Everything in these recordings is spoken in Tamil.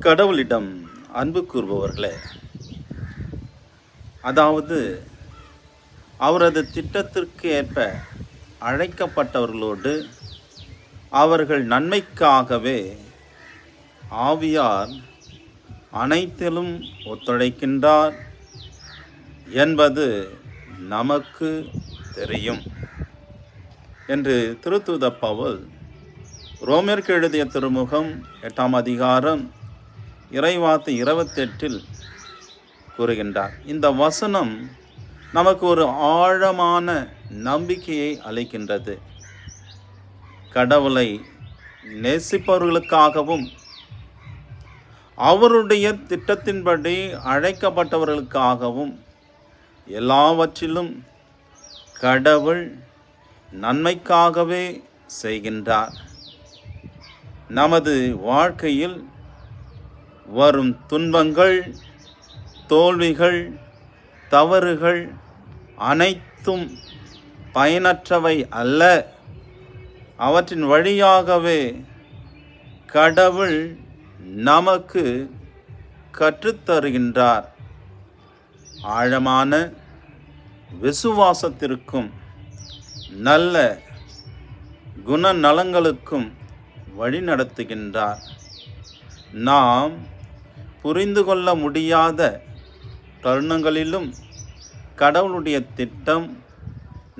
கடவுளிடம் அன்பு கூறுபவர்களே, அதாவது அவரது திட்டத்திற்கு ஏற்ப அழைக்கப்பட்டவர்களோடு அவர்கள் நன்மைக்காகவே ஆவியார் அனைத்திலும் ஒத்துழைக்கின்றார் என்பது நமக்கு தெரியும் என்று திருத்தூத பவுல் ரோமருக்கு எழுதிய திருமுகம் 8ஆம் அதிகாரம் இறைவார்த்தை 28 கூறுகின்றார். இந்த வசனம் நமக்கு ஒரு ஆழமான நம்பிக்கையை அளிக்கின்றது. கடவுளை நேசிப்பவர்களுக்காகவும் அவருடைய திட்டத்தின்படி அழைக்கப்பட்டவர்களுக்காகவும் எல்லாவற்றிலும் கடவுள் நன்மைக்காகவே செய்கின்றார். நமது வாழ்க்கையில் வரும் துன்பங்கள், தோல்விகள், தவறுகள் அனைத்தும் பயனற்றவை அல்ல. அவற்றின் வழியாகவே கடவுள் நமக்கு கற்றுத்தருகின்றார். ஆழமான விசுவாசத்திற்கும் நல்ல குணநலங்களுக்கும் வழிநடத்துகின்றார். நாம் புரிந்து கொள்ள முடியாத தருணங்களிலும் கடவுளுடைய திட்டம்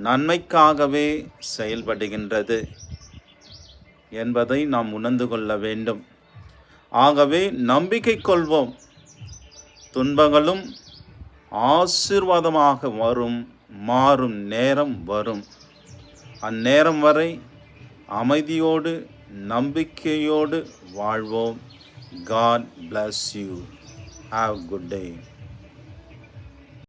நன்மைக்காகவே செயல்படுகின்றது என்பதை நாம் உணர்ந்து கொள்ள வேண்டும். ஆகவே நம்பிக்கை கொள்வோம். துன்பங்களும் ஆசீர்வாதமாக மாறும் நேரம் வரும். அந்நேரம் வரை அமைதியோடு நம்பிக்கையோடு வாழ்வோம். God bless you. Have a good day.